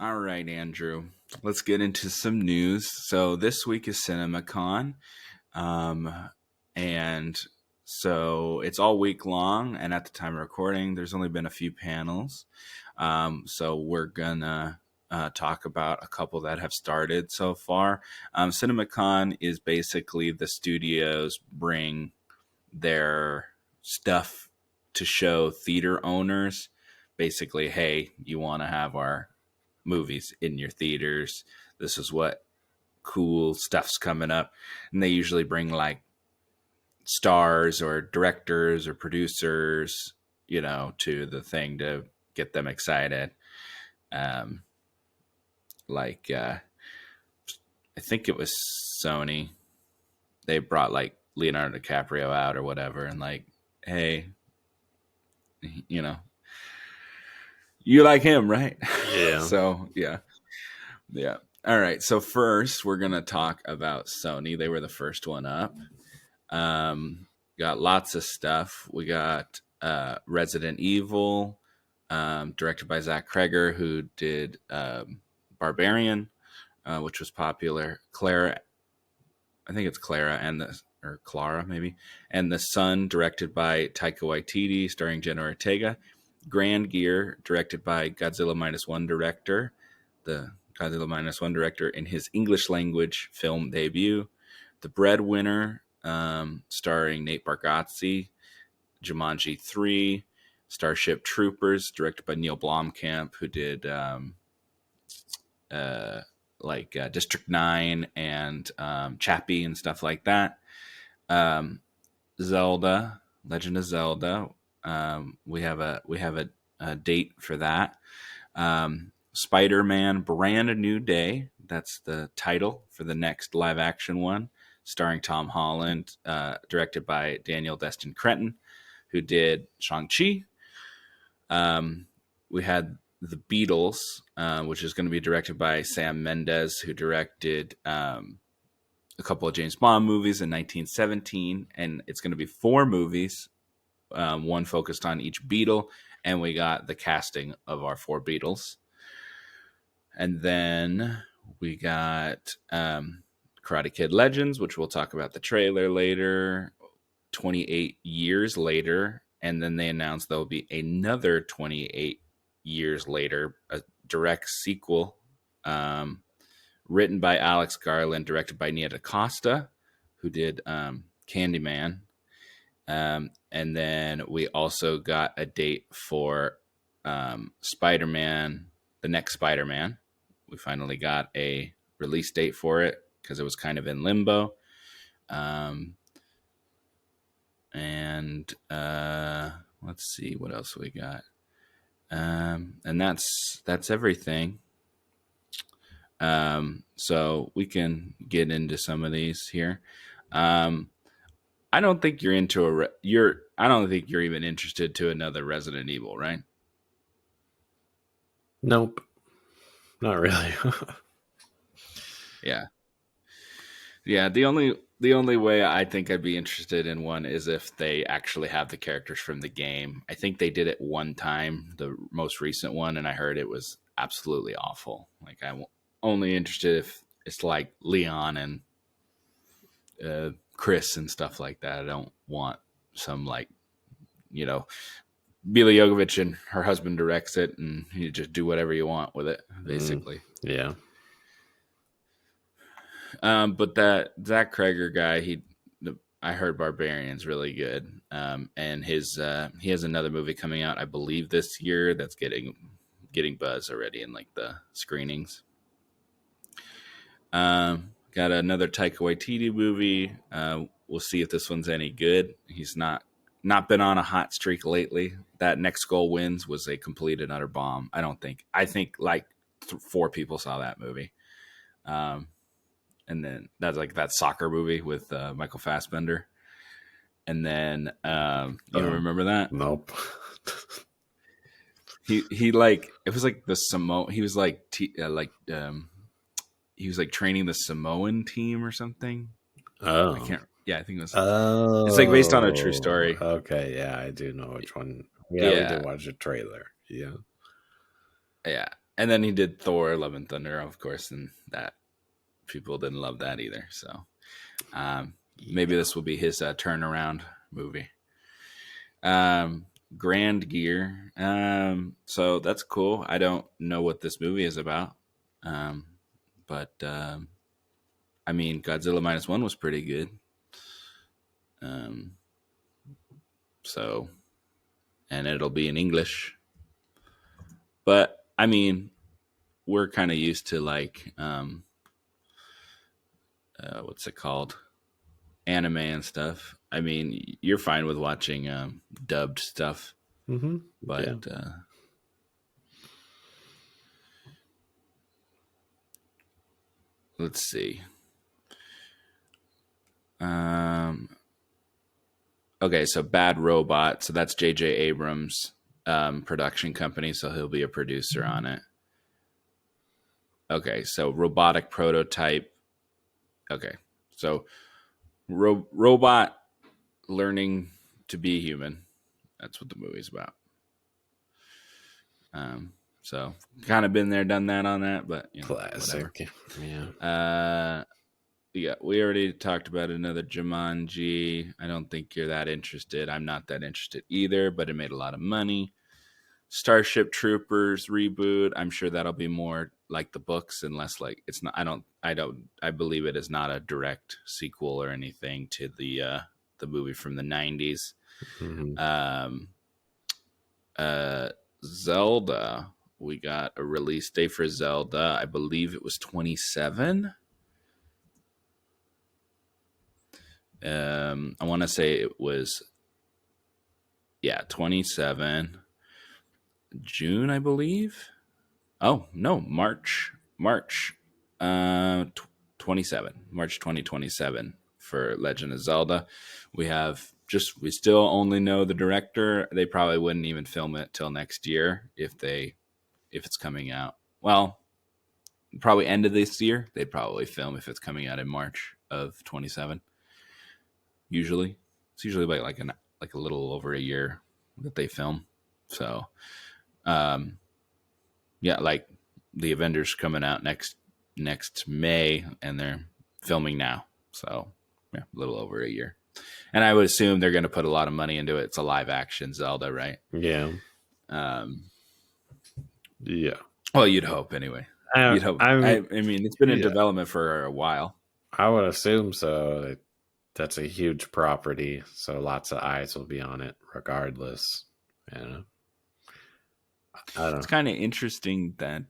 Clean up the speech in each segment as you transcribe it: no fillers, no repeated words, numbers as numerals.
All right, Andrew. Let's get into some news. So this week is Cinemacon, um, and so it's all week long. And at the time of recording, there's only been a few panels. So we're gonna talk about a couple that have started so far. Cinemacon is basically the studios bring their stuff to show theater owners. Basically, hey, you want to have our movies in your theaters. This is what cool stuff's coming up. And they usually bring like stars or directors or producers, to the thing to get them excited. Um, like, I think it was Sony. They brought like Leonardo DiCaprio out or whatever, and like, hey, you know, you like him, right? Yeah. So yeah. Yeah. All right. So first, we're gonna talk about Sony. They were the first one up. Got lots of stuff. We got Resident Evil, directed by Zach Kreger, who did Barbarian, which was popular. Clara, I think it's Clara or Clara maybe, and The Sun, directed by Taika Waititi, starring Jenna Ortega. Grand Gear, directed by Godzilla Minus One director, the Godzilla Minus One director in his English language film debut. The Breadwinner, starring Nate Bargatze. Jumanji 3. Starship Troopers, directed by Neil Blomkamp, who did District 9 and Chappie and stuff like that. Zelda, Legend of Zelda. We have a date for that. Spider-Man: Brand New Day. That's the title for the next live action one, starring Tom Holland, directed by Daniel Destin Cretton, who did Shang-Chi. We had The Beatles, which is going to be directed by Sam Mendes, who directed a couple of James Bond movies in 1917, and it's going to be 4 movies, one focused on each Beatle, and we got the casting of our 4 Beatles. And then we got Karate Kid Legends, which we'll talk about the trailer later, 28 years later, and then they announced there'll be another 28 years later, a direct sequel, written by Alex Garland, directed by Nia DaCosta, who did Candyman. And then we also got a date for Spider-Man, the next Spider-Man. We finally got a release date for it because it was kind of in limbo. And let's see what else we got. And that's everything. So we can get into some of these here. I don't think you're into I don't think you're even interested to another Resident Evil, right? Nope. Not really. Yeah. Yeah, the only way I think I'd be interested in one is if they actually have the characters from the game. I think they did it one time, the most recent one, and I heard it was absolutely awful. Like I'm only interested if it's like Leon and Chris and stuff like that. I don't want some Mila Jovovich and her husband directs it, and you just do whatever you want with it, basically. Yeah. But that Zach Kreger guy, I heard Barbarian's really good, and he has another movie coming out, I believe, this year that's getting buzz already in like the screenings. Got another Taika Waititi movie. We'll see if this one's any good. He's not been on a hot streak lately. That Next Goal Wins was a complete and utter bomb. I think like 4 people saw that movie. And then that's like that soccer movie with Michael Fassbender. And then you remember that? Nope. He like it was like the Samoan. He was like he was like training the Samoan team or something. Oh. I can't. Yeah, I think it was. Oh. It's like based on a true story. Okay, yeah, I do know which one. Yeah, we did watch a trailer. Yeah. Yeah. And then he did Thor: Love and Thunder, of course, and that people didn't love that either. So maybe Yeah. this will be his turnaround movie. Um, Grand Gear. So that's cool. I don't know what this movie is about, um, but I mean, Godzilla minus one was pretty good. Um, so and it'll be in English, but I mean, we're kind of used to like what's it called, anime and stuff. I mean, you're fine with watching dubbed stuff, Mm-hmm. but Yeah. let's see. Um, okay, so Bad Robot. So that's J.J. Abrams' production company. So he'll be a producer on it. Okay, so Robotic Prototype. Okay, so robot learning to be human. That's what the movie's about. So kind of been there, done that on that, but whatever. Classic. Yeah. Yeah, we already talked about another Jumanji. I don't think you're that interested. I'm not that interested either, but it made a lot of money. Starship Troopers reboot. I'm sure that'll be more like the books and less like it's not. I believe it is not a direct sequel or anything to the movie from the '90s. Mm-hmm. Um, Zelda. We got a release date for Zelda. I believe it was 27. I want to say it was 27 June, I believe. Oh no, March, 27, March 2027 for Legend of Zelda. We still only know the director. They probably wouldn't even film it till next year if it's coming out. Well, probably end of this year. They'd probably film if it's coming out in March of 27. Usually, it's usually like a little over a year that they film. So, um, yeah, like the Avengers coming out next May, and they're filming now. So, yeah, a little over a year. And I would assume they're going to put a lot of money into it. It's a live action Zelda, right? Yeah. Um, Yeah. well, you'd hope anyway. I, You'd hope. I mean, I mean, it's been in yeah, development for a while. I would assume so. That's a huge property, so lots of eyes will be on it regardless. You know, I It's don't. kind of interesting that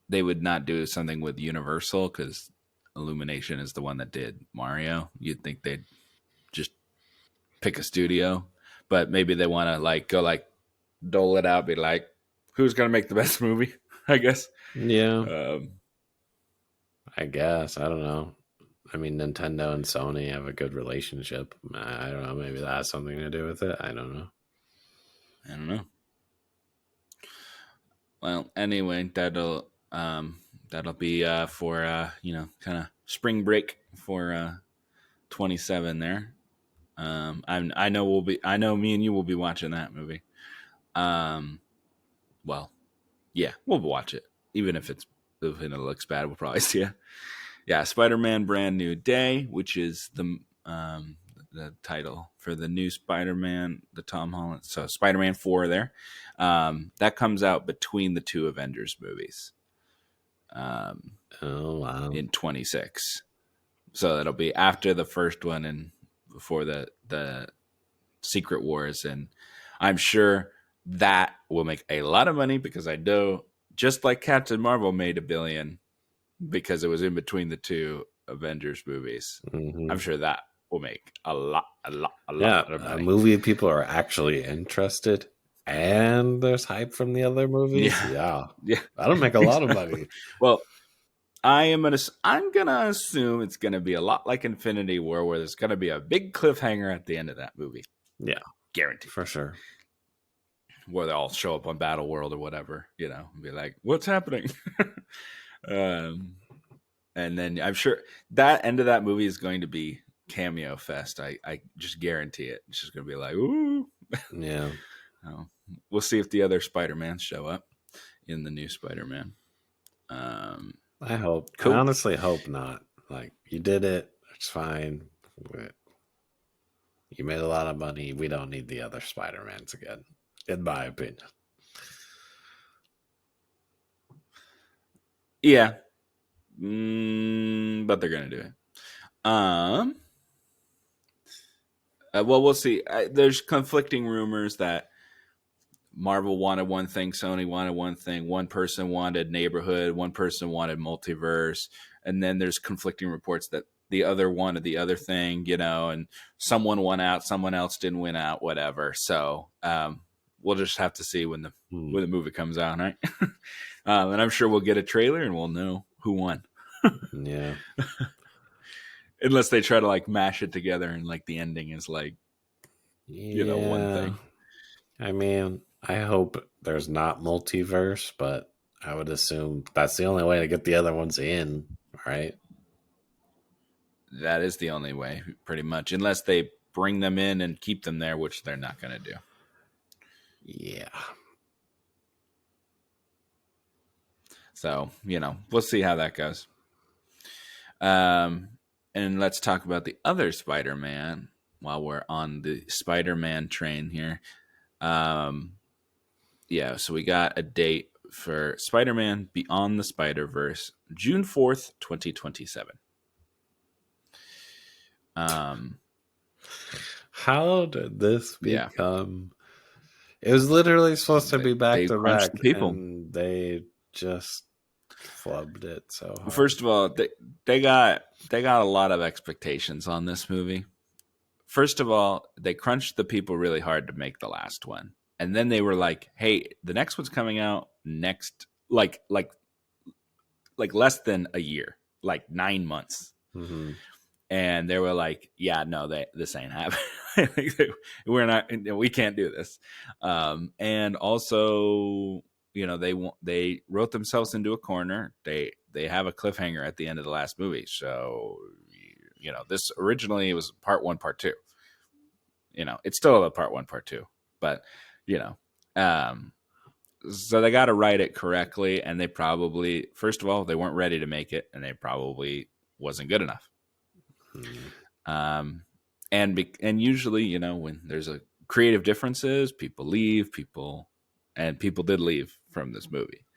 they would not do something with Universal because Illumination is the one that did Mario. You'd think they'd just pick a studio, but maybe they want to like go like dole it out, be like, who's gonna make the best movie? I guess. Yeah, Um, I guess I don't know. I mean, Nintendo and Sony have a good relationship. I don't know. Maybe that has something to do with it. I don't know. I don't know. Well, anyway, that'll be for kind of spring break for 27 there. I know me and you will be watching that movie. Um, well, yeah, we'll watch it even if it looks bad. We'll probably see it. Yeah, Spider-Man: Brand New Day, which is the title for the new Spider-Man, the Tom Holland. So Spider-Man 4 there. That comes out between the two Avengers movies Oh wow. in 26. So that'll be after the first one and before the Secret Wars, and I'm sure that will make a lot of money because I know just like Captain Marvel made $1 billion because it was in between the two Avengers movies. I'm Mm-hmm. sure that will make a lot Yeah, of a money. movie people are actually interested, and there's hype from the other movies. Yeah, Yeah, yeah, that'll make a lot of exactly. money. Well, I'm gonna assume it's gonna be a lot like Infinity War, where there's gonna be a big cliffhanger at the end of that movie, Yeah, guaranteed. for sure. Where they all show up on Battle World or whatever, and be like, "What's happening?" um, and then I'm sure that end of that movie is going to be cameo fest. I just guarantee it. It's just going to be like, ooh. Yeah. Oh, we'll see if the other Spider-Mans show up. in the new Spider-Man. Um, I hope. I cool. honestly hope not. Like, you did it. It's fine. You made a lot of money. We don't need the other Spider-Mans again, in my opinion. Yeah, but they're gonna do it. Well, we'll see. There's conflicting rumors that Marvel wanted one thing, Sony wanted one thing. One person wanted neighborhood, one person wanted multiverse, and then there's conflicting reports that the other wanted the other thing, and someone won out, someone else didn't win out, whatever. So we'll just have to see when the Hmm. when the movie comes out, right? And I'm sure we'll get a trailer and we'll know who won, Yeah. unless they try to like mash it together and like the ending is like one Yeah. thing. I mean, I hope there's not multiverse, but I would assume that's the only way to get the other ones in, right? That is the only way, pretty much, unless they bring them in and keep them there, which they're not going to do. Yeah. So, we'll see how that goes. Um, and let's talk about the other Spider-Man while we're on the Spider-Man train here. Yeah, so we got a date for Spider-Man Beyond the Spider-Verse, June 4th, 2027. Um, How did this yeah, become? It was literally supposed to they, be back they to crunched the back, people. and they just flubbed it so hard. First of all, they got a lot of expectations on this movie. First of all, they crunched the people really hard to make the last one. And then they were like, "Hey, the next one's coming out next like less than a year, like 9 months." Mm-hmm. And they were like, "Yeah, no, this ain't happening. We can't do this." And also, they wrote themselves into a corner. They have a cliffhanger at the end of the last movie. So, this originally was part 1, part 2. It's still a part 1, part 2, but you know, um, so they got to write it correctly, and they probably, first of all, they weren't ready to make it, and they probably wasn't good enough. Mm. Um, and usually, when there's a creative differences, people leave. People did leave from this movie.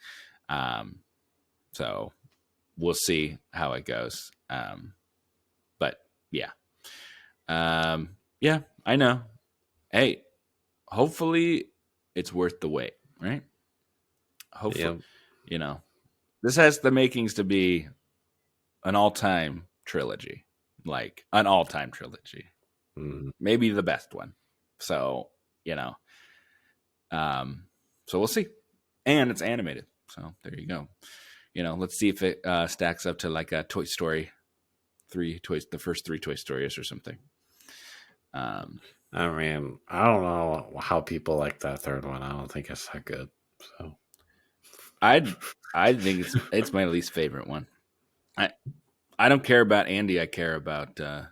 So we'll see how it goes. But yeah, yeah, I know. Hey, hopefully it's worth the wait, right? Hopefully, Yep. you know, this has the makings to be an all-time trilogy, like an all-time trilogy, Mm. maybe the best one. So, you know, um, so we'll see. And it's animated, so there you go. Let's see if it stacks up to like a Toy Story the first 3 Toy Stories or something. I mean, I don't know how people like that third one. I don't think it's that good. So, I I think it's my least favorite one. I I don't care about Andy. I care about the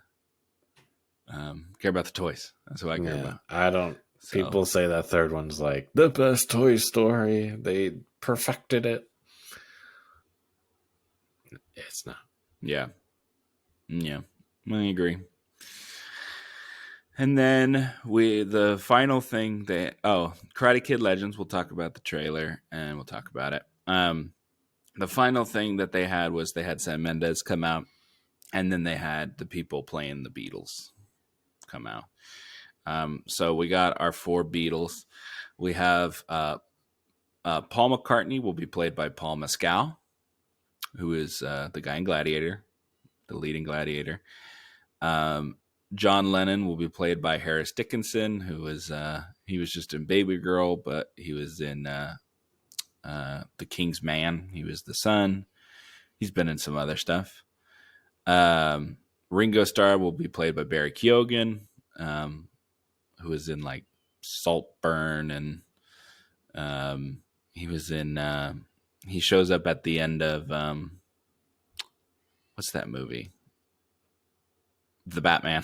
toys. That's what I care yeah, about. I don't. So People say that third one's like the best Toy Story. They perfected it. It's not. yeah, yeah, I agree. And then the final thing Karate Kid Legends. We'll talk about the trailer and we'll talk about it. The final thing that they had was they had Sam Mendes come out, and then they had the people playing the Beatles come out. So we got our 4 Beatles. We have Paul McCartney will be played by Paul Mescal, who is the guy in Gladiator, the leading Gladiator. John Lennon will be played by Harris Dickinson, who was he was just in Baby Girl, but he was in The King's Man. He was the son. He's been in some other stuff. Ringo Starr will be played by Barry Keoghan, who was in like Saltburn, and he was in. He shows up at the end of what's that movie? The Batman.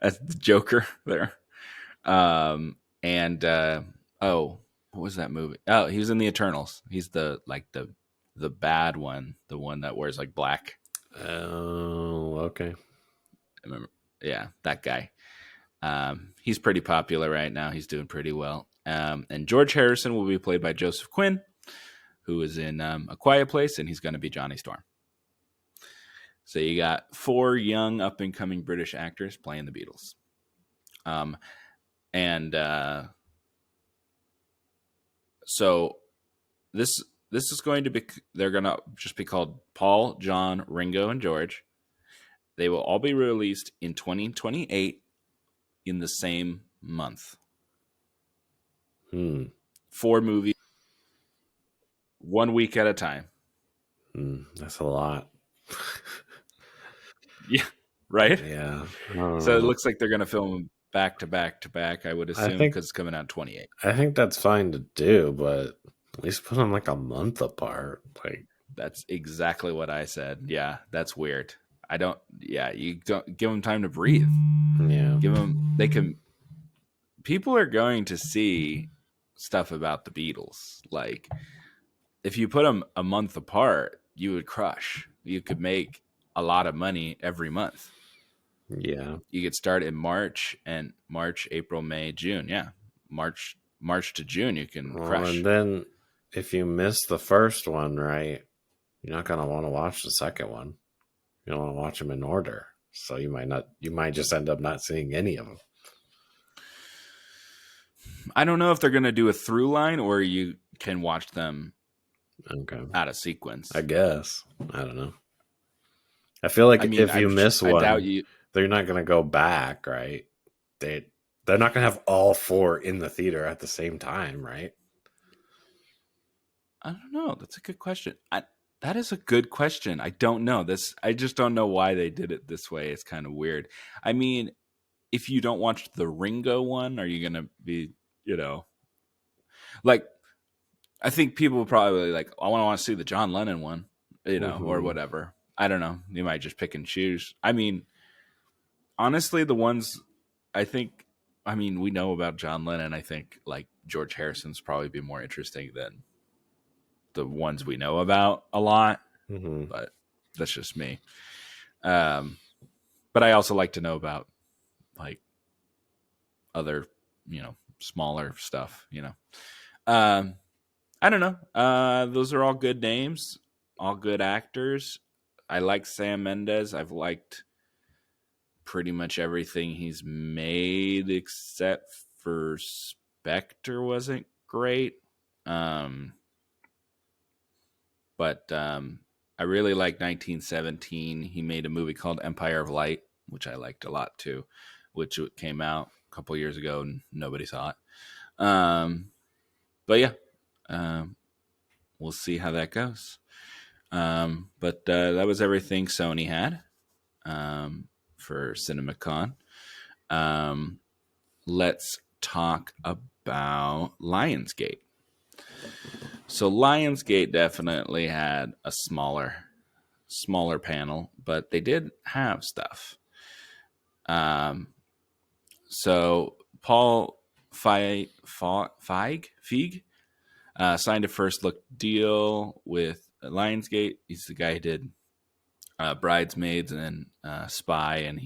That's the Joker there. And oh, what was that movie? Oh, he was in the Eternals. He's the bad one, the one that wears like black. Oh, okay. I remember, yeah, that guy. He's pretty popular right now. He's doing pretty well. And George Harrison will be played by Joseph Quinn, who is in A Quiet Place, and he's going to be Johnny Storm. So you got 4 young up and coming British actors playing the Beatles. And so this is going to be, they're going to just be called Paul, John, Ringo, and George. They will all be released in 2028 in the same month. 4 movies, 1 week at a time. That's a lot. Yeah, right? Yeah. So it looks like they're going to film them back to back to back, I would I assume, think because it's coming out in 28. I think that's fine to do, but at least put them like a month apart. Like, That's exactly what I said. Yeah, that's weird. I don't, yeah, you don't give them time to breathe. yeah. Give them, they can, people are going to see stuff about the Beatles. Like, if you put them a month apart, you would crush. You could make a lot of money every month. Yeah. You could start in March, April, May, June. Yeah, March to June, you can Well, and crush. then if you miss the first one, right, you're not gonna want to watch the second one. You don't want to watch them in order, so you might not. You might just end up not seeing any of them. I don't know if they're going to do a through line or you can watch them Okay. out of sequence. I guess. I don't know. I feel like I mean, if you miss I doubt one, you. they're not gonna go back, right? They're not gonna have all 4 in the theater at the same time, right? I don't know. That's a good question. That is a good question. I don't know this. I just don't know why they did it this way. It's kind of weird. I mean, if you don't watch the Ringo one, are you gonna be, like? I think people will probably like, I want to see the John Lennon one, or Mm-hmm. whatever. I don't know. You might just pick and choose. I mean, honestly, the ones I think, I mean, we know about John Lennon. I think like George Harrison's probably be more interesting than the ones we know about a lot, Mm-hmm. but that's just me. Um, but I also like to know about like other, smaller stuff. Um, I don't know. Those are all good names, all good actors. I like Sam Mendes. I've liked pretty much everything he's made except for Spectre wasn't great. Um, but I really like 1917. He made a movie called Empire of Light, which I liked a lot too, which came out a couple years ago and nobody saw it. But yeah, um, we'll see how that goes. But that was everything Sony had for Cinemacon. Um, let's talk about Lionsgate. So Lionsgate definitely had a smaller panel, but they did have stuff. Um, so Paul Feig signed a first look deal with Lionsgate. He's the guy who did Bridesmaids and Spy, and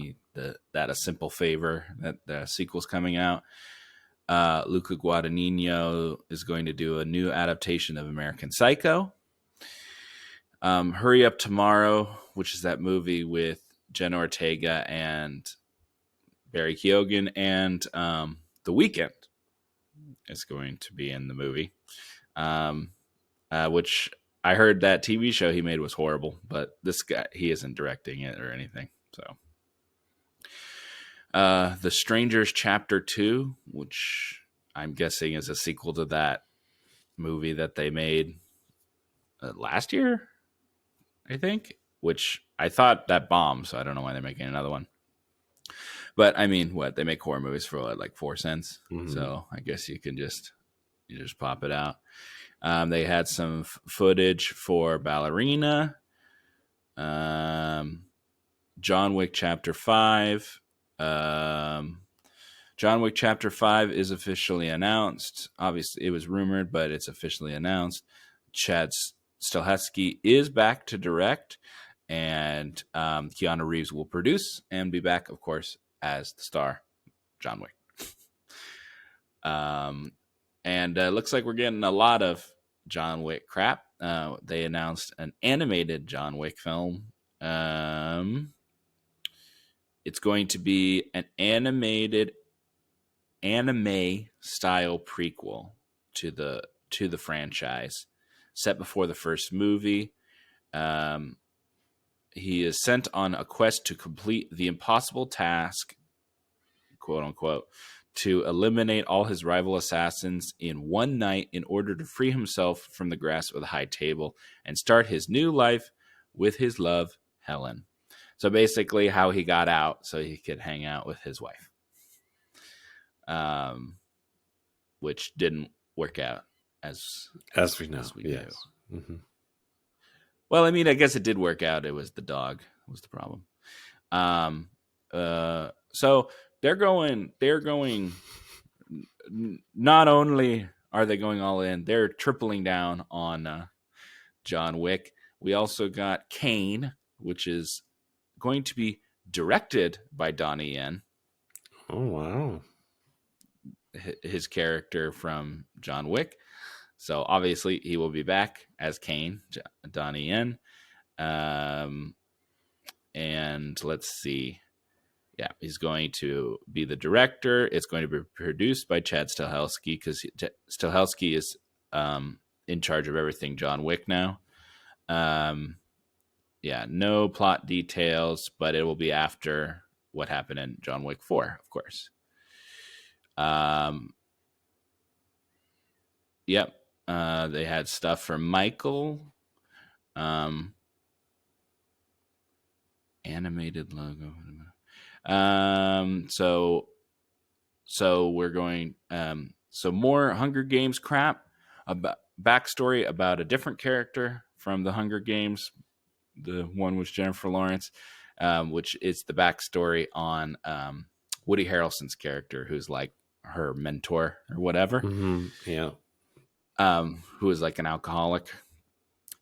that A Simple Favor, that the sequel's coming out. Luca Guadagnino is going to do a new adaptation of American Psycho. Hurry Up Tomorrow, which is that movie with Jenna Ortega and Barry Keoghan and The Weeknd is going to be in the movie, which I heard that TV show he made was horrible, but this guy, he isn't directing it or anything. So, The Strangers Chapter 2, which I'm guessing is a sequel to that movie that they made last year, I think, which I thought that bombed, so I don't know why they're making another one. But I mean, what, they make horror movies for like 4 cents, Mm-hmm. so I guess you just pop it out. They had some footage for Ballerina, John Wick Chapter 5, John Wick Chapter 5 is officially announced. Obviously, it was rumored, but it's officially announced. Chad Stahelski is back to direct, and Keanu Reeves will produce and be back, of course, as the star, John Wick. And looks like we're getting a lot of John Wick crap. They announced an animated John Wick film. It's going to be an animated anime style prequel to the franchise, set before the first movie. He is sent on a quest to complete the impossible task, quote unquote, to eliminate all his rival assassins in one night in order to free himself from the grasp of the High Table and start his new life with his love, Helen. So basically, how he got out so he could hang out with his wife, which didn't work out as we know. As we yes. do. Mm-hmm. Well, I mean, I guess it did work out. It was the dog was the problem. So they're going. Not only are they going all in, they're tripling down on John Wick. We also got Kane, which is going to be directed by Donnie Yen. Oh, wow. His character from John Wick. So obviously he will be back as Kane, Donnie Yen. And let's see. Yeah, he's going to be the director. It's going to be produced by Chad Stahelski because Stahelski is in charge of everything John Wick now. Yeah, no plot details, but it will be after what happened in John Wick 4, of course. Yep. They had stuff for Michael. Animated logo. So we're going. So more Hunger Games crap. About backstory about a different character from the Hunger Games. The one with Jennifer Lawrence, which is the backstory on Woody Harrelson's character, who's like her mentor or whatever. Mm-hmm. Yeah. Who is like an alcoholic.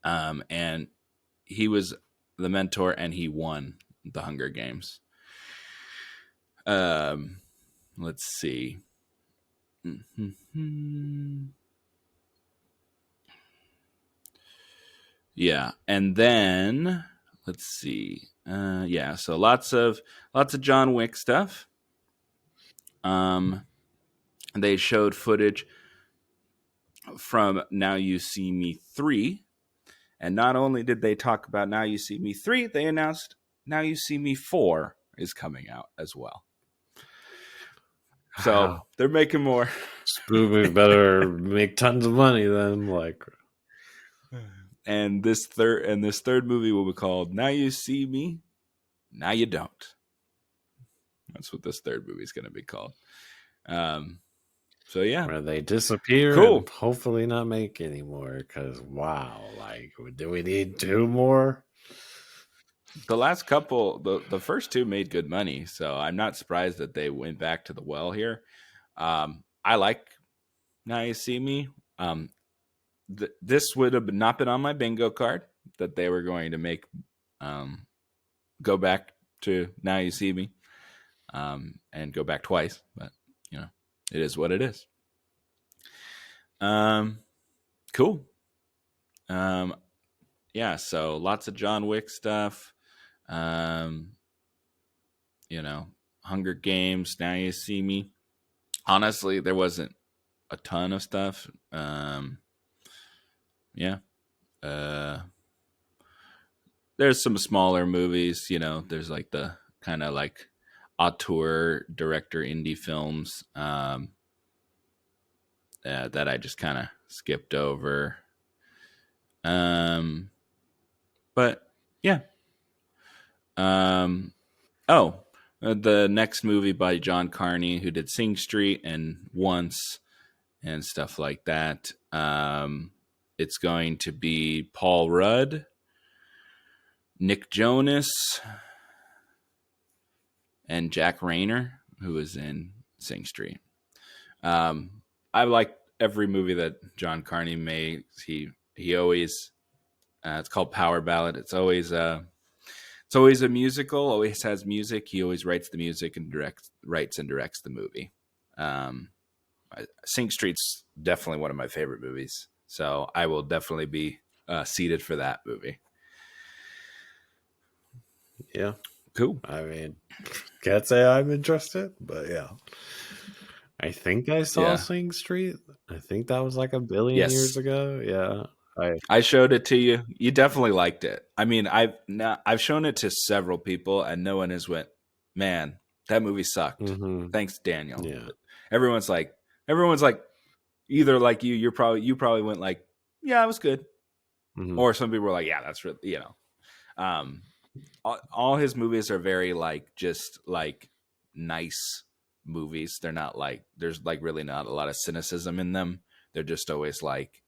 And he was the mentor and he won the Hunger Games. Let's see. Yeah, and then let's see. Yeah, so lots of John Wick stuff. They showed footage from Now You See Me 3. And not only did they talk about Now You See Me 3, they announced Now You See Me 4 is coming out as well. So they're making more. This movie better make tons of money then. Like, and this third movie will be called Now You See Me, Now You Don't. That's what this third movie is going to be called. So yeah, where they disappear. Cool. And hopefully not make any more. Because wow, like, do we need 2 more? The last couple, the first 2 made good money, so I'm not surprised that they went back to the well here. I like Now You See Me. This would have not been on my bingo card that they were going to make go back to Now You See Me and go back twice, but you know, it is what it is. Cool. Yeah, so lots of John Wick stuff. You know, Hunger Games, Now You See Me. Honestly, there wasn't a ton of stuff. Yeah. There's some smaller movies, you know, there's like the kind of like auteur director indie films that I just kind of skipped over. But yeah. The next movie by John Carney, who did Sing Street and Once and stuff like that. It's going to be Paul Rudd, Nick Jonas, and Jack Rayner, who was in Sing Street. I like every movie that John Carney makes. He always it's called Power Ballad. It's always a musical. Always has music. He always writes the music and writes and directs the movie. Um, Sing Street's definitely one of my favorite movies, so I will definitely be seated for that movie. Yeah. Cool. I mean, can't say I'm interested, but yeah. I think I saw Yeah. Sing Street. I think that was like a billion years Yes. ago. Yeah. I showed it to you. You definitely liked it. I mean, I've shown it to several people, and no one has went, man, that movie sucked. Mm-hmm. Thanks, Daniel. Yeah. But everyone's like, either like you probably went like, yeah, it was good, Mm-hmm. or some people were like, yeah, that's really um, all his movies are very like just like nice movies. They're not like there's like really not a lot of cynicism in them. They're just always like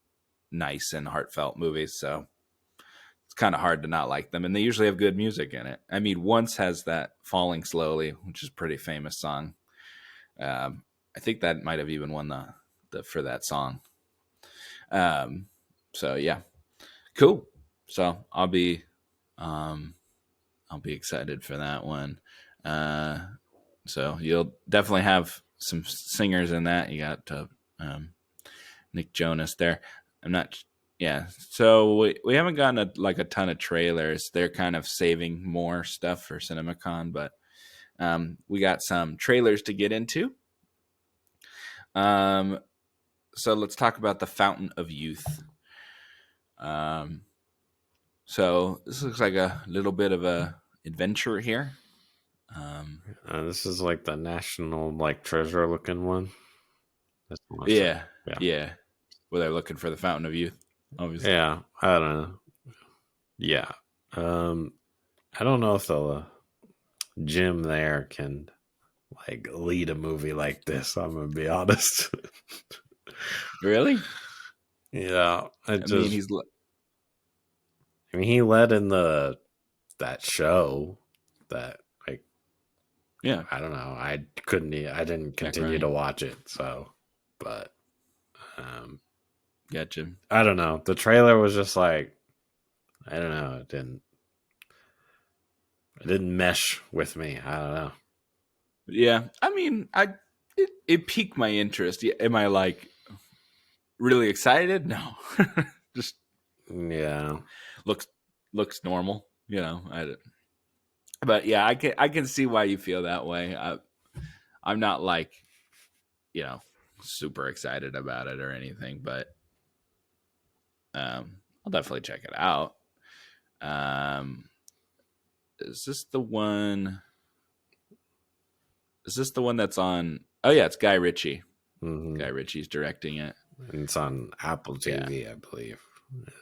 nice and heartfelt movies. So it's kind of hard to not like them. And they usually have good music in it. I mean, Once has that Falling Slowly, which is a pretty famous song. I think that might have even won the for that song. Um, so yeah, cool. So um, I'll be excited for that one. Uh, so you'll definitely have some singers in that. You got um, Nick Jonas there. I'm not. Yeah, so we haven't gotten a ton of trailers. They're kind of saving more stuff for CinemaCon, but we got some trailers to get into. Um, so let's talk about the Fountain of Youth. Um, so this looks like a little bit of a adventure here. Um, This is like the national like treasure looking one. That's the one. yeah, Yeah. yeah. Where they're looking for the Fountain of Youth, obviously. Yeah. I don't know. Yeah. Um, I don't know if the Jim there can like lead a movie like this. I'm gonna be honest. Really? Yeah. I mean, he's I mean, he led in that show that like yeah, I don't know. I didn't Jack continue to Ryan. watch it. So, but Gotcha. I don't know. The trailer was just like I don't know. It didn't mesh with me. I don't know. Yeah, I mean, it piqued my interest. Am I like really excited? No, just Yeah. looks looks normal. But yeah, I can see why you feel that way. I'm not like you know super excited about it or anything, but I'll definitely check it out. Um, is this the one? Is this the one that's on? Oh yeah, it's Guy Ritchie. Mm-hmm. Guy Ritchie's directing it. And it's on Apple Yeah, TV, I believe.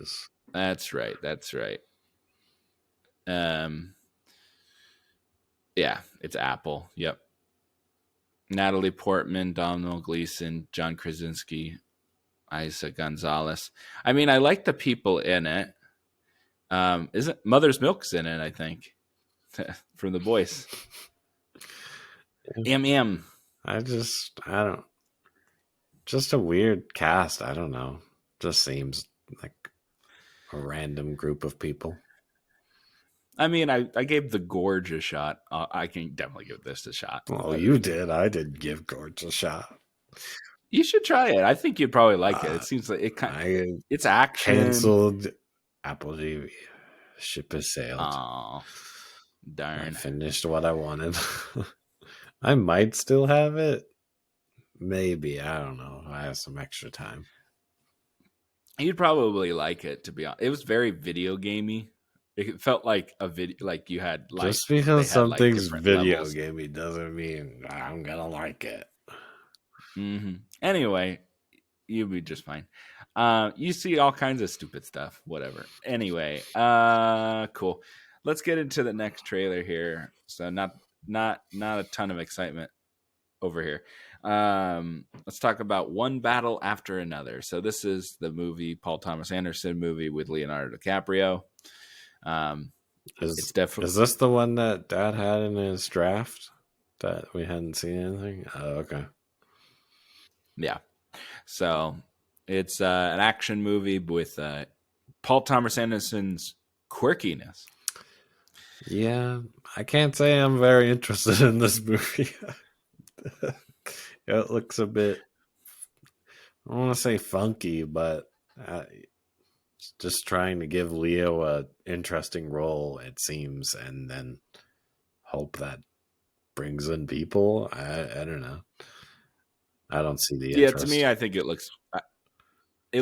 Is that's right. That's right. Um, yeah, it's Apple. Yep. Natalie Portman, Domhnall Gleeson, John Krasinski, Isa Gonzalez. I mean, I like the people in it. Isn't Mother's Milk's in it? I think from The Boys. M. I don't. Just a weird cast. I don't know. Just seems like a random group of people. I mean, I gave The Gorge a shot. I can definitely give this a shot. Well, you did. I did give Gorge a shot. You should try it. I think you'd probably like it. It seems like it's action. Canceled Apple TV. Ship has sailed. Oh, I darn. finished what I wanted. I might still have it. Maybe. I don't know. I have some extra time. You'd probably like it, to be honest. It was very video gamey. It felt like a video, like you had like Just because they had like something's different video levels. gamey doesn't mean I'm gonna like it. Anyway, you'll be just fine. You see all kinds of stupid stuff. Whatever. Anyway, cool. Let's get into the next trailer here. So not a ton of excitement over here. Let's talk about One Battle After Another. So this is the movie, Paul Thomas Anderson movie with Leonardo DiCaprio. It's definitely Is this the one that Dad had in his draft? That we hadn't seen anything. Oh, okay. Yeah. So it's an action movie with Paul Thomas Anderson's quirkiness. Yeah, I can't say I'm very interested in this movie. It looks a bit, I don't want to say funky, but just trying to give Leo a interesting role, it seems, and then hope that brings in people. I don't know. I don't see the Yeah, to me, interest. I think it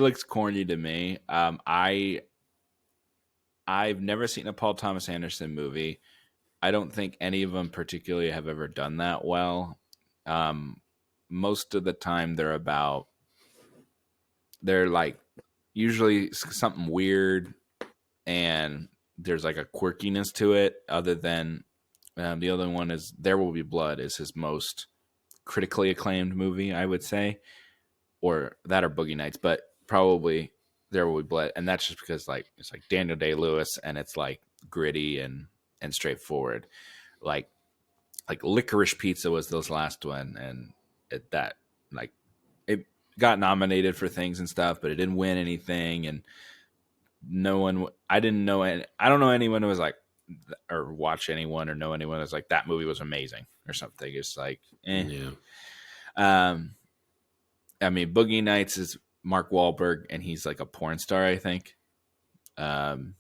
looks corny to me. I've never seen a Paul Thomas Anderson movie. I don't think any of them particularly have ever done that well. Um, Most of the time, they're like usually something weird, and there's like a quirkiness to it. Other than the other one is There Will Be Blood is his most critically acclaimed movie, I would say, or that or Boogie Nights, but probably There Will Be Blood, and that's just because like it's like Daniel Day Lewis, and it's like gritty and straightforward. Like Licorice Pizza was this last one, and that like it got nominated for things and stuff, but it didn't win anything, and no one. I didn't know. I don't know anyone who was like, or watch anyone or know anyone who was like that movie was amazing or something. It's like, eh. Yeah. Um, I mean, Boogie Nights is Mark Wahlberg, and he's like a porn star, I think. Um,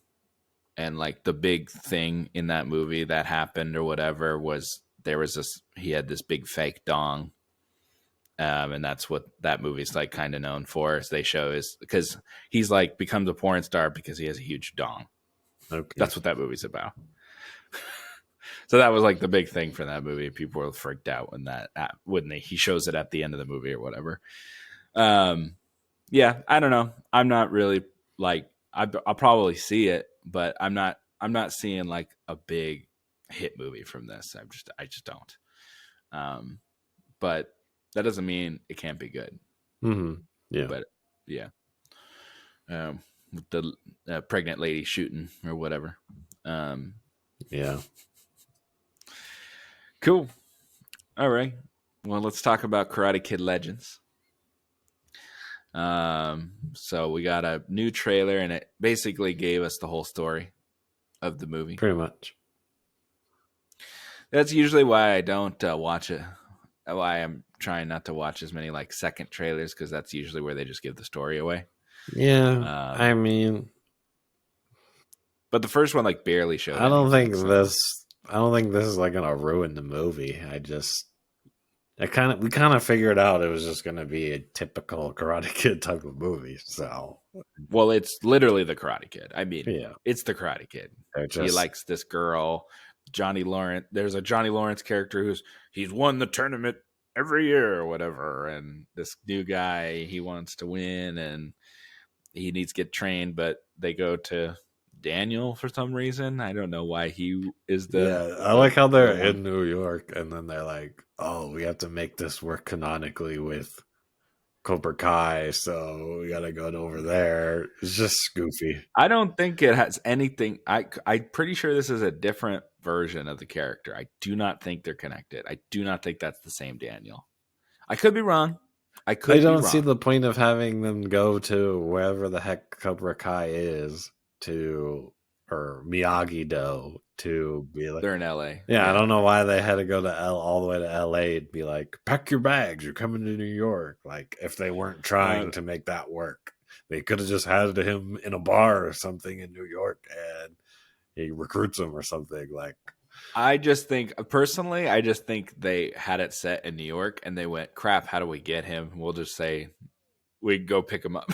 and like the big thing in that movie that happened or whatever was there was this he had this big fake dong, and that's what that movie's like kind of known for. As they show is because he's like becomes a porn star because he has a huge dong. Okay. That's what that movie's about. So that was like the big thing for that movie. People were freaked out when he shows it at the end of the movie or whatever. Um, yeah, I don't know. I'm not really like I'll probably see it, but I'm not seeing like a big hit movie from this. I just don't. Um, but that doesn't mean it can't be good. Mm-hmm. Yeah. But yeah, with the pregnant lady shooting or whatever. Um, Yeah. cool. All right. Well, let's talk about Karate Kid Legends. So we got a new trailer, and it basically gave us the whole story of the movie. Pretty much. That's usually why I don't watch it. Why I'm trying not to watch as many like second trailers, because that's usually where they just give the story away. Yeah. Um, I mean, but the first one like barely showed I don't anything. think So this. I don't think this is like gonna ruin the movie. We kind of figured out it was just gonna be a typical Karate Kid type of movie. So well, it's literally the Karate Kid. I mean, yeah, it's the Karate Kid. they're He just likes this girl, Johnny Lawrence. There's a Johnny Lawrence character he's won the tournament every year or whatever, and this new guy he wants to win, and he needs to get trained, but they go to Daniel for some reason. I don't know why he is yeah. I like how the they're one. in New York, and then they're like, "Oh, we have to make this work canonically with Cobra Kai, so we gotta go over there." It's just goofy. I don't think it has anything. I'm pretty sure this is a different version of the character. I do not think they're connected. I do not think that's the same Daniel. I could be wrong. I I could be don't see wrong. the point of having them go to wherever the heck Cobra Kai is to, or Miyagi Do to be like, They're in LA. yeah, I Yeah. don't know why they had to go to all the way to LA and be like, pack your bags, you're coming to New York. Like, if they weren't trying Uh, to make that work, they could have just had him in a bar or something in New York and he recruits him or something. Like, I just think personally, I just think they had it set in New York and they went, crap, how do we get him? We'll just say we go pick him up.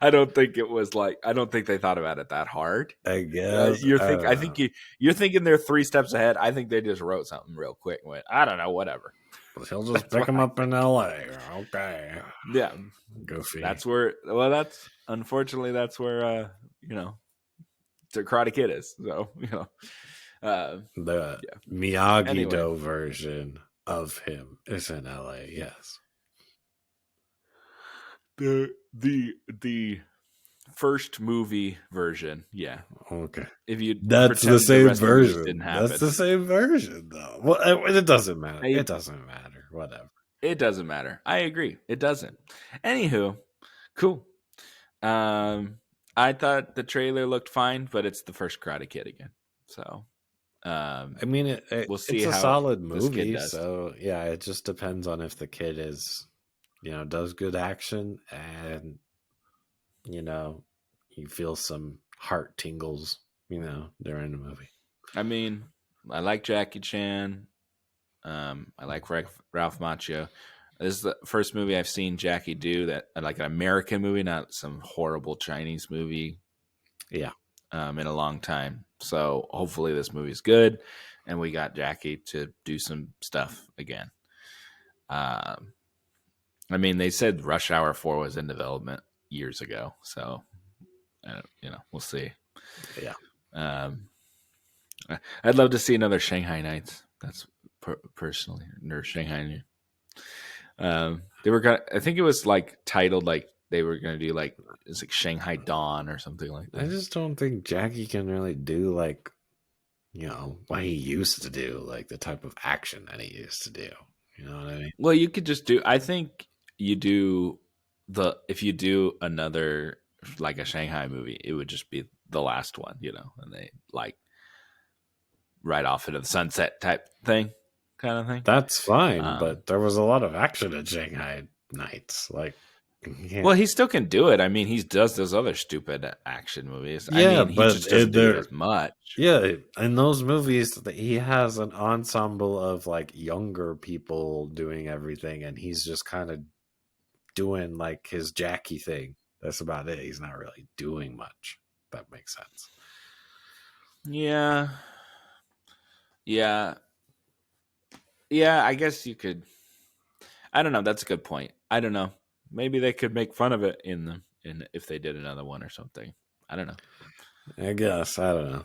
I don't think it was like I don't think they thought about it that hard. I guess, I I don't think know. you're thinking they're 3 steps ahead. I think they just wrote something real quick and went, I don't know, whatever. But he'll just That's pick why. him up in LA. Okay. Yeah, Goofy. that's where. Well, that's unfortunately that's where the Karate Kid is. So The yeah. Miyagi Anyway, Do version of him is in LA, yes. the first movie version. Yeah. Okay. If you That's the pretend the same rest of the movies didn't version. That's happen, the same version, though. Well, it doesn't matter. I, It doesn't matter. Whatever. it doesn't matter. I agree. It doesn't. Anywho, cool. Um, I thought the trailer looked fine, but it's the first Karate Kid again. So I mean, we'll see it's a how solid this kid movie. does. So yeah, it just depends on if the kid is, does good action, and you feel some heart tingles, during the movie. I mean, I like Jackie Chan. I like Ralph Macchio. This is the first movie I've seen Jackie do that, like an American movie, not some horrible Chinese movie, Yeah, in a long time. So hopefully this movie's good, and we got Jackie to do some stuff again. Um, I mean, they said Rush Hour 4 was in development years ago, so we'll see. yeah. Um, I'd love to see another Shanghai Nights. That's personally, or Shanghai. They were gonna. I think it was like titled like they were gonna do like it's like Shanghai Dawn or something like I that. just don't think Jackie can really do like what he used to do, like the type of action that he used to do. You know what I mean? Well, you could just do. I think you do the if you do another like a Shanghai movie, it would just be the last one, and they like right off into the sunset type thing, kind of thing. That's fine, Um, but there was a lot of action in Shanghai Nights. Like, yeah, well, he still can do it. I mean, he does those other stupid action movies. I yeah, mean, he but just doesn't do it as much. yeah, in those movies, he has an ensemble of like younger people doing everything, and he's just kind of doing like his Jackie thing. That's about it. He's not really doing much. That makes sense. Yeah, yeah, yeah. I guess you could. I don't know. That's a good point. I don't know. Maybe they could make fun of it in if they did another one or something. I don't know. I guess I don't know.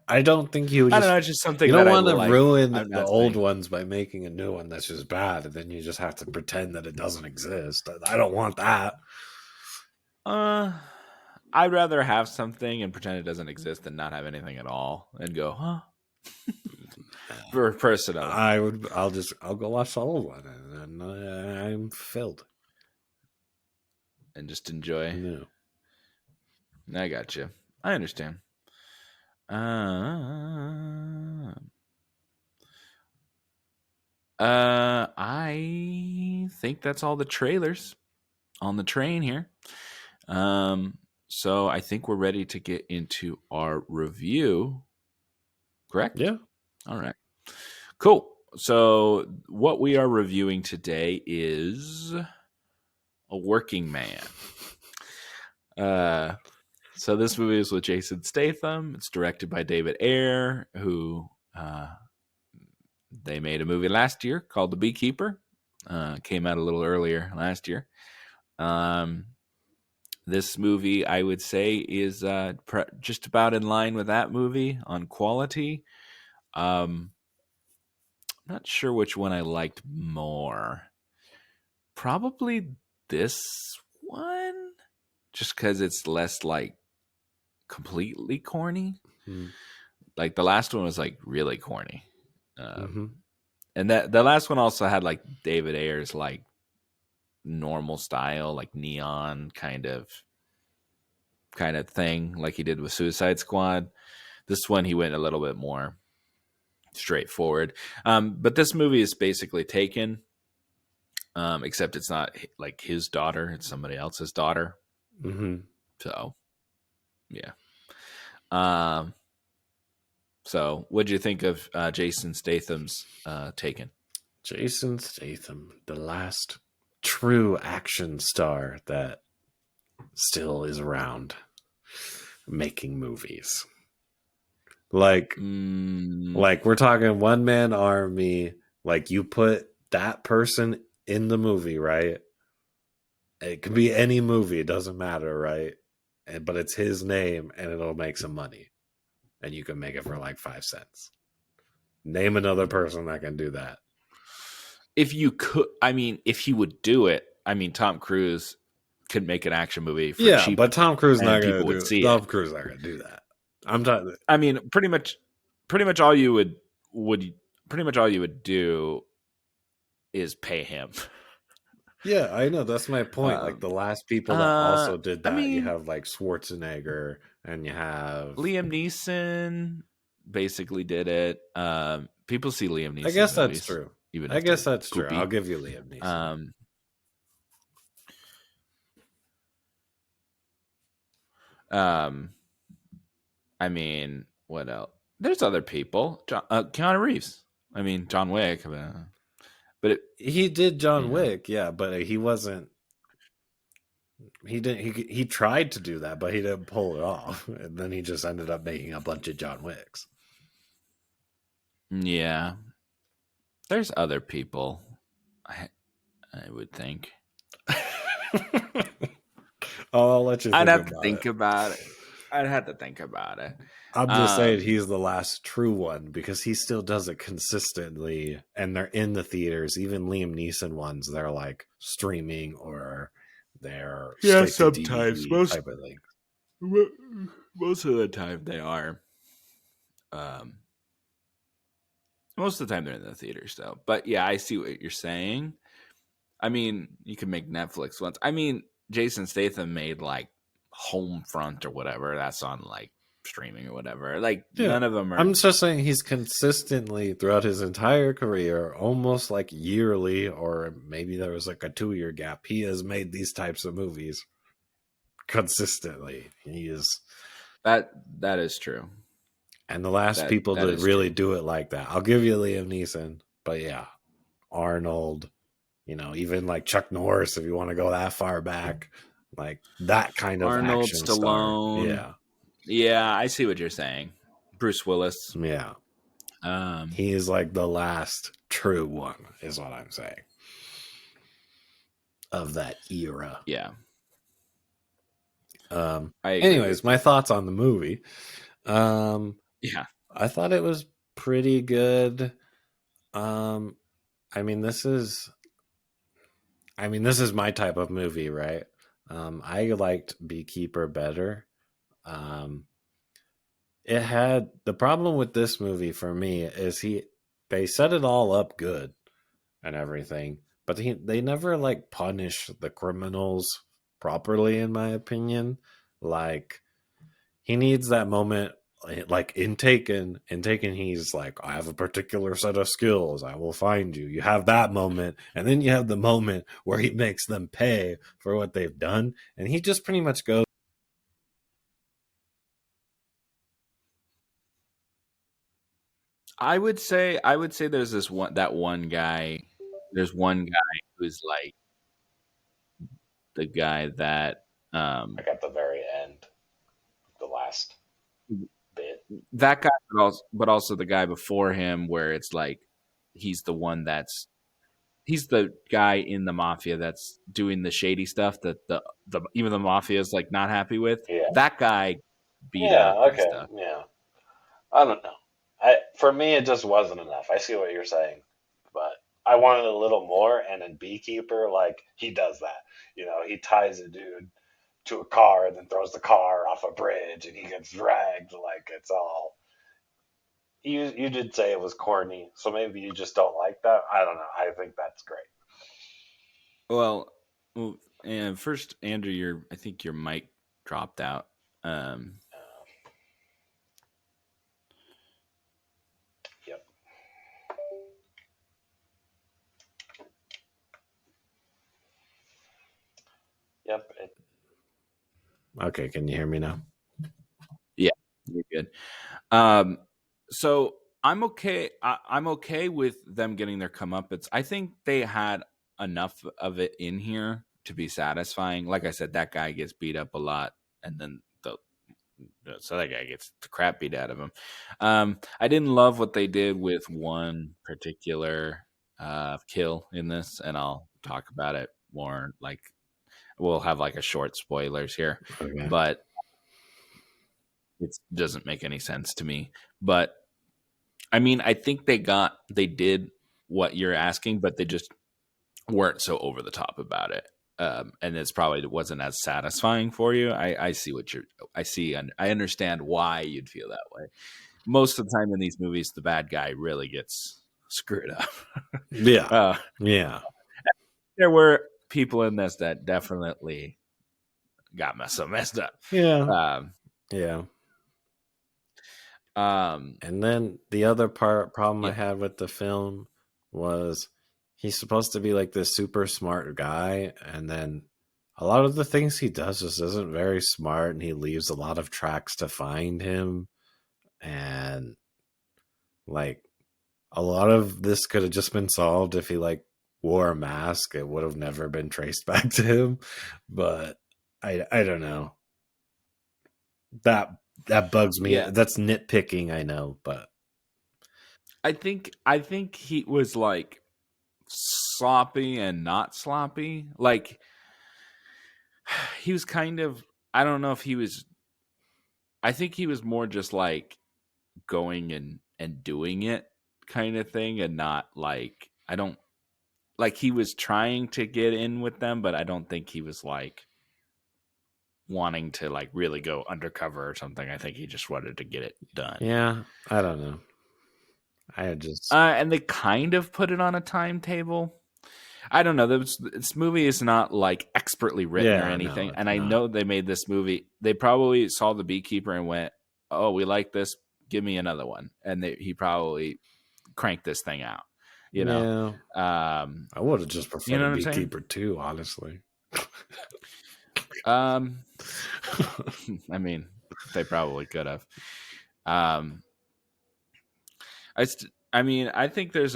I don't think you I don't just know. It's just you something don't that I want to like. ruin I'm the not old saying. ones by making a new one that's just bad, and then you just have to pretend that it doesn't exist. I don't want that. Uh, I'd rather have something and pretend it doesn't exist than not have anything at all and go, huh? For personally, I'll go watch the old one, and I'm filled. and just enjoy. No. I got you. I understand. Uh, I think that's all the trailers on the train here. Um, so I think we're ready to get into our review. Correct? Yeah. All right. Cool. So what we are reviewing today is A Working Man. So this movie is with Jason Statham. It's directed by David Ayer, who they made a movie last year called The Beekeeper. Came out a little earlier last year. This movie, I would say, is just about in line with that movie on quality. Not sure which one I liked more. Probably this one, just because it's less like completely corny. Mm-hmm. Like the last one was like really corny, Mm-hmm. and that the last one also had like David Ayer's like normal style, like neon kind of thing, like he did with Suicide Squad. This one he went a little bit more straightforward. But this movie is basically Taken, except it's not like his daughter; it's somebody else's daughter. Mm-hmm. So, yeah. Um, so what do you think of Jason Statham's Taken? Jason Statham, the last true action star that still is around making movies. Like Mm, like we're talking one man army, like you put that person in the movie, right? It could be any movie, it doesn't matter, right? But it's his name and it'll make some money. And you can make it for like 5 cents. Name another person that can do that. if you could, I mean, if he would do it, I mean, Tom Cruise could make an action movie for Yeah, cheap but Tom Cruise and not gonna people would do. see it. Tom Cruise not gonna do that. I'm talking. I mean, pretty much all you would pretty much all you would do is pay him. Yeah, I know. That's my point. Like Um, the last people that also did I that, you mean, have like Schwarzenegger, and you have. Liam Neeson basically did it. People see Liam I Neeson guess that's movies, true. even I if guess they're that's true. I'll poopy. give you Liam Neeson. Um, um, I mean, what else? There's other people. Keanu Reeves. I mean, John Wick. But it, He did John yeah, Wick, yeah, but he wasn't. He didn't. He tried to do that, but he didn't pull it off. And then he just ended up making a bunch of John Wicks. yeah. There's other people. I I would think. I'll let you I'd think have to about it. think about it. I'd have to think about it. I'm just saying Um, he's the last true one because he still does it consistently, and they're in the theaters. Even Liam Neeson ones, they're like streaming or they're yeah, straight to sometimes DVD type of thing. most of the time they are. Um, most of the time they're in the theaters though. But yeah, I see what you're saying. I mean, you can make Netflix ones. I mean, Jason Statham made like Homefront or whatever. That's on like streaming or whatever. Like Yeah, none of them are I'm just saying he's consistently throughout his entire career, almost like yearly, or maybe there was like a 2 year gap. He has made these types of movies consistently. He is, that is true. and the last people That to is really true. do it like that, I'll give you Liam Neeson, but yeah, Arnold, even like Chuck Norris, if you want to go that far back, like that kind of Arnold action star. Stallone. Yeah, Yeah, I see what you're saying. Bruce Willis. yeah, Um, he is like the last true one, is what I'm saying, of that era. yeah, I agree Anyways, with my you. thoughts on the movie. Um, Yeah. I thought it was pretty good. Um, I mean, this is, this is my type of movie, right? I liked Beekeeper better. Um, it had the problem with this movie for me is they set it all up good and everything, but they never like punish the criminals properly, in my opinion. Like he needs that moment, like in Taken he's like, I have a particular set of skills, I will find you. You have that moment, and then you have the moment where he makes them pay for what they've done, and he just pretty much goes, I would say there's this one that one guy. There's one guy who's like the guy that like at the very end, the last bit. that guy, but also the guy before him, where it's like he's the one that's he's the guy in the mafia that's doing the shady stuff that the even the mafia is like not happy with. Yeah. That guy beat Yeah, up and okay. stuff. Yeah. I don't know. For me it just wasn't enough. I see what you're saying, but I wanted a little more, and in Beekeeper, like he does that. He ties a dude to a car and then throws the car off a bridge and he gets dragged, like it's all you did say it was corny, so maybe you just don't like that. I don't know. I think that's great. Well, and first, Andrew, your I think your mic dropped out. Um, Yep. Yep. Okay, can you hear me now? yeah, you're good. Um, so I'm okay. I'm okay with them getting their comeuppance. I think they had enough of it in here to be satisfying. Like I said, that guy gets beat up a lot, and then so that guy gets the crap beat out of him. I didn't love what they did with one particular kill in this, and I'll talk about it more. Like we'll have like a short spoilers here, Okay. but it doesn't make any sense to me. But I mean, I think they did what you're asking, but they just weren't so over the top about it. and it's probably wasn't as satisfying for you. I see what you're. I see, and I understand why you'd feel that way. Most of the time in these movies, the bad guy really gets screwed up. Yeah. uh, Yeah. there were people in this that definitely got messed up. Yeah. Um, Yeah. um, And then the other problem I yeah, had with the film was he's supposed to be like this super smart guy, and then a lot of the things he does just isn't very smart, and he leaves a lot of tracks to find him. And like a lot of this could have just been solved if he like wore a mask. It would have never been traced back to him. But I don't know. That that bugs me. yeah. That's nitpicking, I know, but I think he was like sloppy and not sloppy. Like he was kind of. I don't know if he was. I think he was more just like going and doing it kind of thing, and not like I don't like he was trying to get in with them, but I don't think he was like wanting to like really go undercover or something. I think he just wanted to get it done. yeah, I don't know. I just And they kind of put it on a timetable. I don't know. This movie is not like expertly written or yeah, no, anything. it's And I not. know they made this movie. They probably saw The Beekeeper and went, "Oh, we like this. Give me another one." And he probably cranked this thing out. You know, Yeah, um, I would have just you preferred know a what I'm saying? beekeeper too, honestly. Um, I mean, they probably could have. Um, I mean, I think there's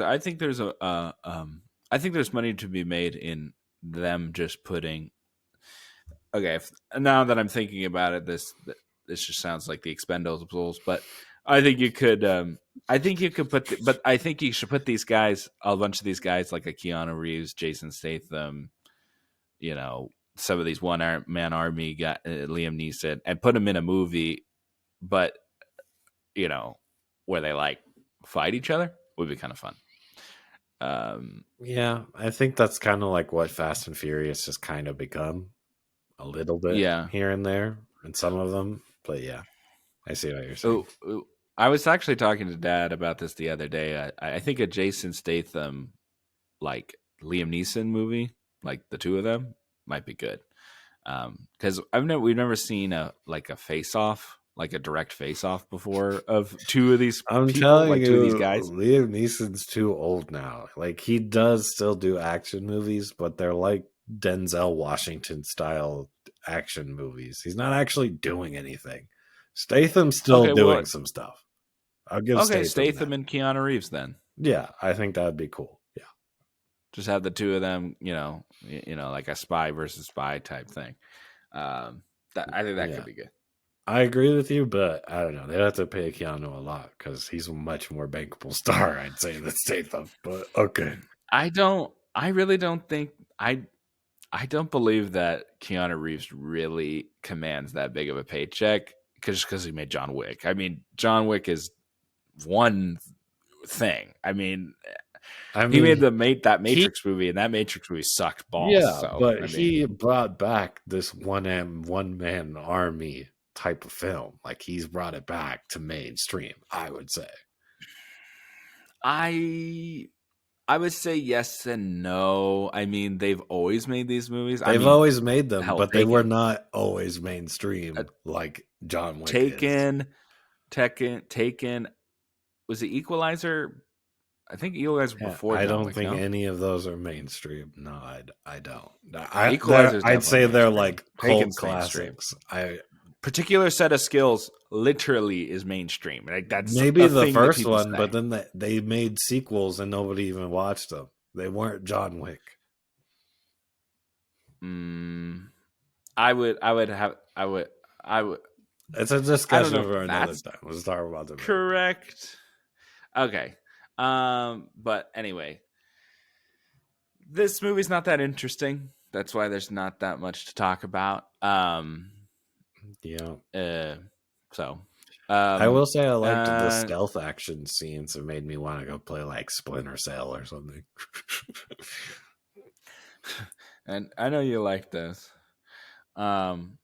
money to be made in them just putting. Okay, now that I'm thinking about it, this just sounds like the Expendables, but I think you could. I think you could but I think you should put these guys, a bunch of these guys, like a Keanu Reeves, Jason Statham, some of these man army guy, Liam Neeson, and put them in a movie, but you know, where they like fight each other would be kind of fun. Um, Yeah, I think that's kind of like what Fast and Furious has kind of become a little bit yeah. here and there in some of them. But yeah, I see what you're saying. Oh, I was actually talking to Dad about this the other day. I think a Jason Statham, like Liam Neeson movie, like the two of them, might be good. Because we've never seen a face off, like a direct face off before of two of these I'm people, telling like two of these you, guys. Liam Neeson's too old now. Like he does still do action movies, but they're like Denzel Washington style action movies. He's not actually doing anything. Statham's still Okay, well, doing some stuff. I'll give okay, Statham that. Statham and Keanu Reeves then. Yeah, I think that would be cool. Yeah. Just have the two of them, like a spy versus spy type thing. I think that could Yeah. be good. I agree with you, but I don't know. They'd have to pay Keanu a lot because he's a much more bankable star, I'd say, than Statham. But okay. I really don't think I don't believe that Keanu Reeves really commands that big of a paycheck because he made John Wick. I mean, John Wick is one thing. I mean, I he made mean, that he Matrix movie, and that Matrix movie sucked balls. yeah, So but I mean, he brought back this one man army type of film. Like he's brought it back to mainstream, I would say. I I would say yes and no. I mean, they've always made these movies. I They've mean, always made them, hell, but they were not always mainstream like John Wick is. Taken, Taken. Was it Equalizer? I think Equalizer Yeah, before I John don't Wick. think No, any of those are mainstream. No, I don't. Equalizer is I'd definitely say they're mainstream. like cult Taken's mainstream. classics. I Particular set of skills literally is mainstream. Like that's maybe a the thing that first people one, but say. then they made sequels and nobody even watched them. They weren't John Wick. Mm, I would. It's a I don't discussion know if for another that's time. Let's talk about the movie. correct. Okay. But anyway, this movie's not that interesting. That's why there's not that much to talk about. Yeah. Uh, so, I um, will say I liked the uh, stealth action scenes. It made me want to go play like Splinter Cell or something. And I know you like this. Um,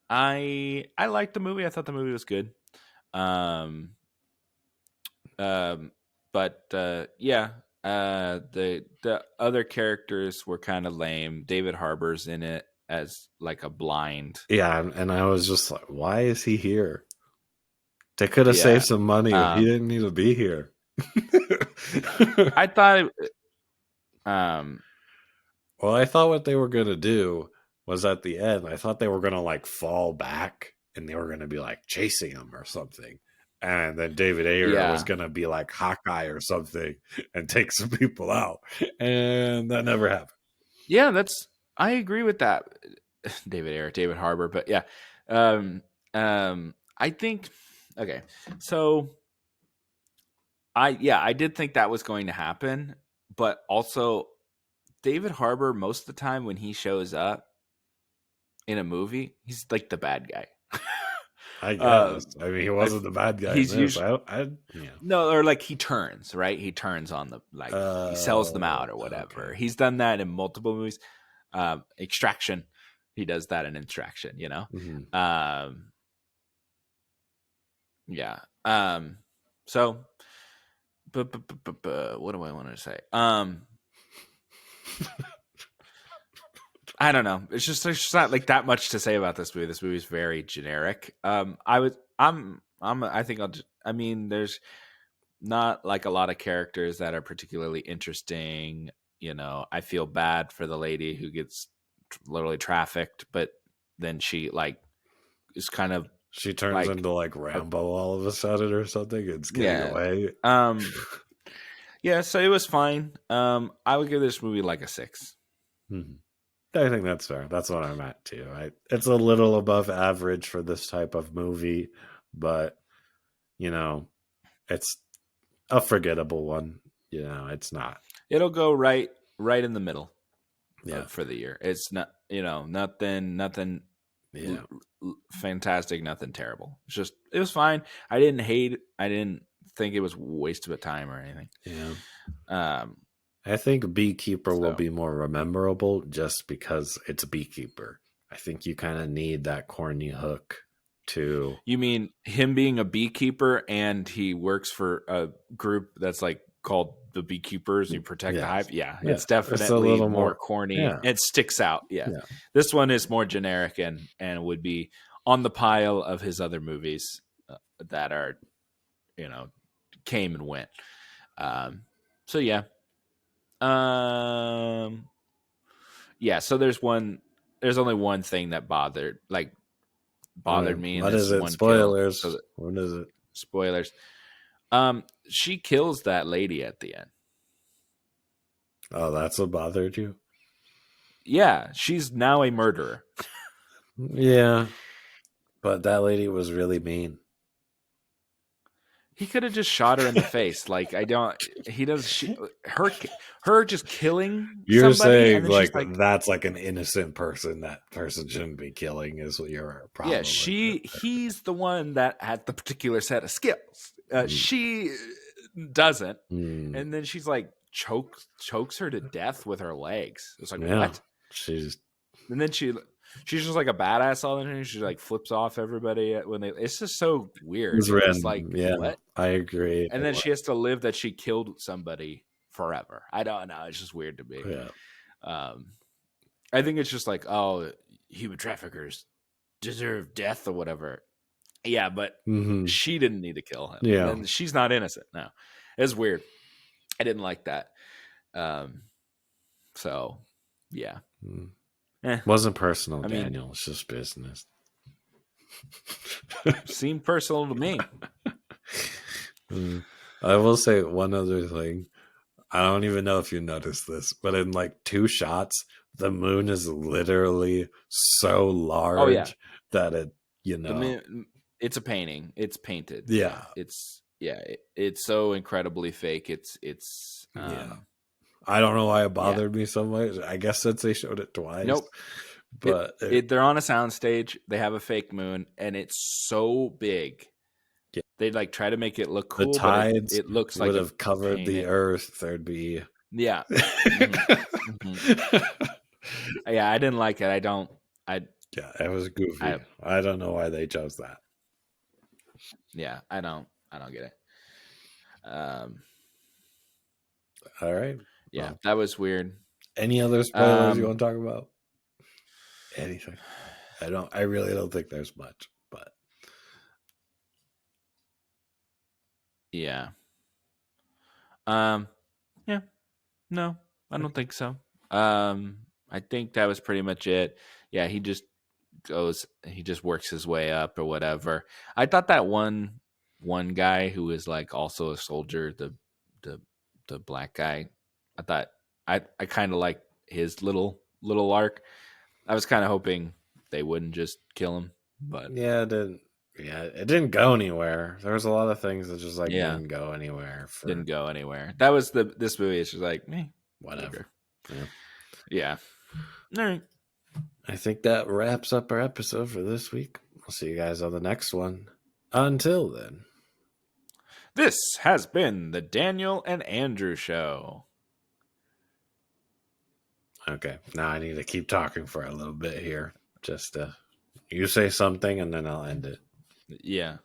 I liked the movie. I thought the movie was good. Um, um, but yeah, the other characters were kind of lame. David Harbour's in it as like a blind. Yeah, and I was just like, why is he here? They could have Yeah. saved some money. He Um, didn't need to be here. I thought. Um, Well, I thought what they were gonna do was at the end. I thought they were gonna like fall back and they were gonna be like chasing him or something, and then David Ayer was yeah, gonna be like Hawkeye or something and take some people out, and that never happened. yeah. I agree with that. David Ayer, David Harbour, but yeah. Um, I think. Okay, so I did think that was going to happen, but also David Harbour most of the time when he shows up in a movie, he's like the bad guy. I guess. um, I mean, he I, wasn't the bad guy in he's this. usually Yeah. no, or like he turns right. He turns on the like he sells them out or Okay. whatever. He's done that in multiple movies. Extraction, he does that in Extraction. Hmm. Um, yeah. So, but what do I want to say? I don't know. There's just not like that much to say about this movie. This movie is very generic. I think I mean, there's not like a lot of characters that are particularly interesting. I feel bad for the lady who gets literally trafficked, but then she like is kind of She turns like, into like a, Rambo all of a sudden or something. It's getting yeah, away. yeah. So it was fine. I would give this movie like a 6. Mhm. I think that's fair. That's what I'm at too. It's a little above average for this type of movie, but you know, it's a forgettable one. It's not. It'll go right in the middle Yeah, for the year. It's not, nothing yeah, fantastic, nothing terrible. It was fine. I didn't hate it. I didn't think it was a waste of a time or anything. yeah. Um, I think Beekeeper will so be more memorable just because it's Beekeeper. I think you kind of need that corny hook to. you mean him being a beekeeper and he works for a group that's like called the Beekeepers? You protect the Yeah, hive. Yeah, yeah. it's It's a definitely little more more. corny. Yeah, It sticks out. Yeah, yeah. this one is more generic and would be on the pile of his other movies that are you know came and went. Um, so yeah, um, yeah. So there's only one thing that bothered me in What is this it? one kill. So Spoilers. What is it? spoilers. She kills that lady at the end. Oh, that's what bothered you? Yeah, she's now a murderer. Yeah, but that lady was really mean. He could have just shot her in the face. Like I don't. He does. Her just killing You're somebody, and saying then she's like like, that's like an innocent person that person shouldn't be killing is what your yeah, problem with it. he's the one that had the particular set of skills. Mm, She doesn't, mm, and then she's like chokes her to death with her legs. It's like yeah, what? she's And then she's just like a badass all the time. She like flips off everybody when they. It's just so weird. was It's just random. like Yeah, what? I agree. And then she has to live that she killed somebody forever. I don't know. It's just weird to me. Yeah, Um, I think it's just like, oh, human traffickers deserve death or whatever. Yeah, but hmm, she didn't need to kill him, yeah. and she's not innocent. No, it's weird. I didn't like that. Um, so yeah. Mm. Eh, Wasn't personal, I mean, Daniel. It's just business. seemed personal to me. Mm. I will say one other thing. I don't even know if you noticed this, but in like two shots, the moon is literally so Oh yeah, large that the it's a painting. It's painted. Yeah, yeah, it's so incredibly fake. It's yeah. I don't know why it yeah. bothered me so much. I guess since they showed it twice, Nope. but They're on a soundstage. They have a fake moon, and it's so big. yeah, They like try to make it look the cool, but tides it looks like would a have covered the painted. earth. There'd be Yeah. Hmm. Hmm. Yeah, I didn't like it. I don't. I. Yeah, it was I. goofy. I don't know why they chose that. Yeah, I don't. I don't get it. Um. All right. Yeah, Well, that was weird. any other spoilers you Um. want to talk about? Anything? I don't. I really don't think there's much. But Yeah. Um. Yeah. No, I don't think so. I think that was pretty much it. Yeah, he just goes. He just works his way up or whatever. I thought that one guy who was like also a soldier, the the black guy. I thought I kind of like his little arc. I was kind of hoping they wouldn't just kill him, but yeah, it didn't. Yeah, it didn't go anywhere. There was a lot of things that just like yeah, didn't go anywhere didn't for go anywhere. That was this movie. It's just like, whatever. whatever. Yeah. Yeah. All right. I think that wraps up our episode for this week. We'll see you guys on the next one. Until then. This has been the Daniel and Andrew Show. Okay, now I need to keep talking for a little bit here. Just you say something and then I'll end it. Yeah.